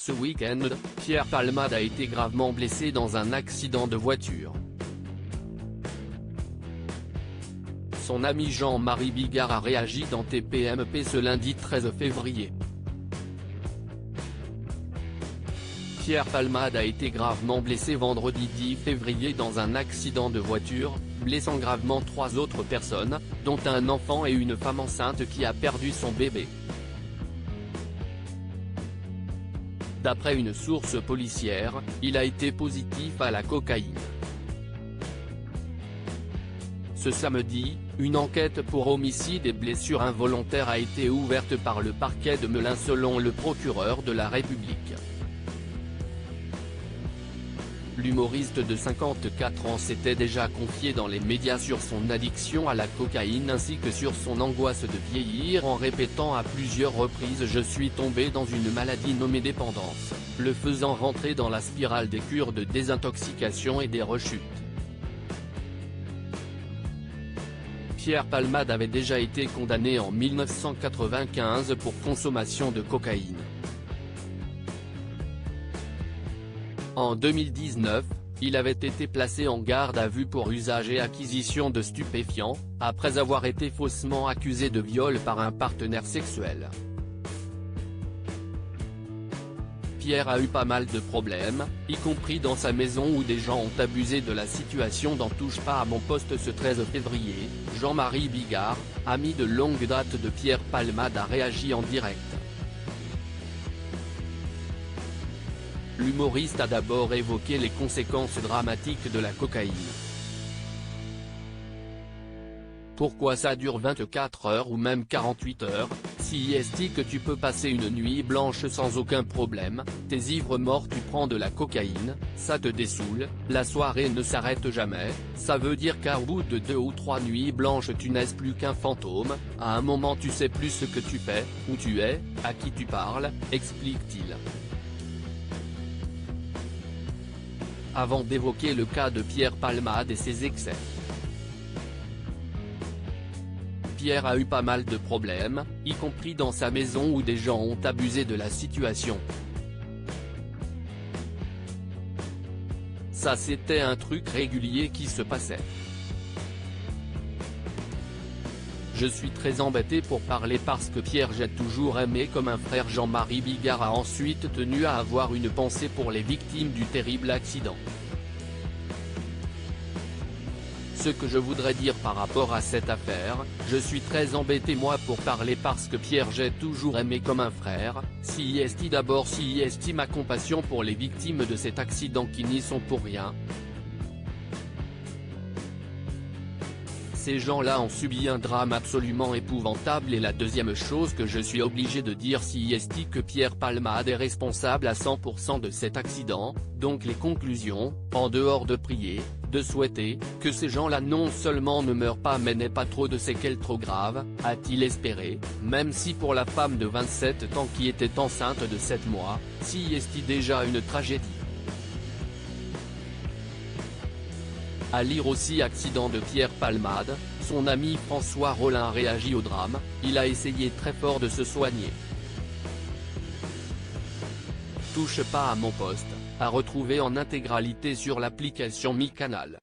Ce week-end, Pierre Palmade a été gravement blessé dans un accident de voiture. Son ami Jean-Marie Bigard a réagi dans TPMP ce lundi 13 février. Pierre Palmade a été gravement blessé vendredi 10 février dans un accident de voiture, blessant gravement 3 autres personnes, dont un enfant et une femme enceinte qui a perdu son bébé. D'après une source policière, il a été positif à la cocaïne. Ce samedi, une enquête pour homicide et blessure involontaire a été ouverte par le parquet de Melun selon le procureur de la République. L'humoriste de 54 ans s'était déjà confié dans les médias sur son addiction à la cocaïne ainsi que sur son angoisse de vieillir en répétant à plusieurs reprises « Je suis tombé dans une maladie nommée dépendance », le faisant rentrer dans la spirale des cures de désintoxication et des rechutes. Pierre Palmade avait déjà été condamné en 1995 pour consommation de cocaïne. En 2019, il avait été placé en garde à vue pour usage et acquisition de stupéfiants, après avoir été faussement accusé de viol par un partenaire sexuel. Pierre a eu pas mal de problèmes, y compris dans sa maison où des gens ont abusé de la situation dans Touche pas à mon poste ce 13 février, Jean-Marie Bigard, ami de longue date de Pierre Palmade a réagi en direct. L'humoriste a d'abord évoqué les conséquences dramatiques de la cocaïne. Pourquoi ça dure 24 heures ou même 48 heures, si est que tu peux passer une nuit blanche sans aucun problème, t'es ivre mort tu prends de la cocaïne, ça te dessoule, la soirée ne s'arrête jamais, ça veut dire qu'au bout de 2 ou 3 nuits blanches tu n'es plus qu'un fantôme, à un moment tu sais plus ce que tu fais, où tu es, à qui tu parles, explique-t-il. Avant d'évoquer le cas de Pierre Palmade et ses excès. Pierre a eu pas mal de problèmes, y compris dans sa maison où des gens ont abusé de la situation. Ça c'était un truc régulier qui se passait. Je suis très embêté pour parler parce que Pierre j'ai toujours aimé comme un frère. Jean-Marie Bigard a ensuite tenu à avoir une pensée pour les victimes du terrible accident. Ce que je voudrais dire par rapport à cette affaire, je suis très embêté moi pour parler parce que Pierre j'ai toujours aimé comme un frère, si est d'abord si est ma compassion pour les victimes de cet accident qui n'y sont pour rien. Ces gens-là ont subi un drame absolument épouvantable et la deuxième chose que je suis obligé de dire si est que Pierre Palmade est responsable à 100% de cet accident, donc les conclusions, en dehors de prier, de souhaiter, que ces gens-là non seulement ne meurent pas mais n'aient pas trop de séquelles trop graves, a-t-il espéré, même si pour la femme de 27 ans qui était enceinte de 7 mois, si est déjà une tragédie. À lire aussi accident de Pierre Palmade, son ami François Rollin réagit au drame, il a essayé très fort de se soigner. Touche pas à mon poste, à retrouver en intégralité sur l'application Mi Canal.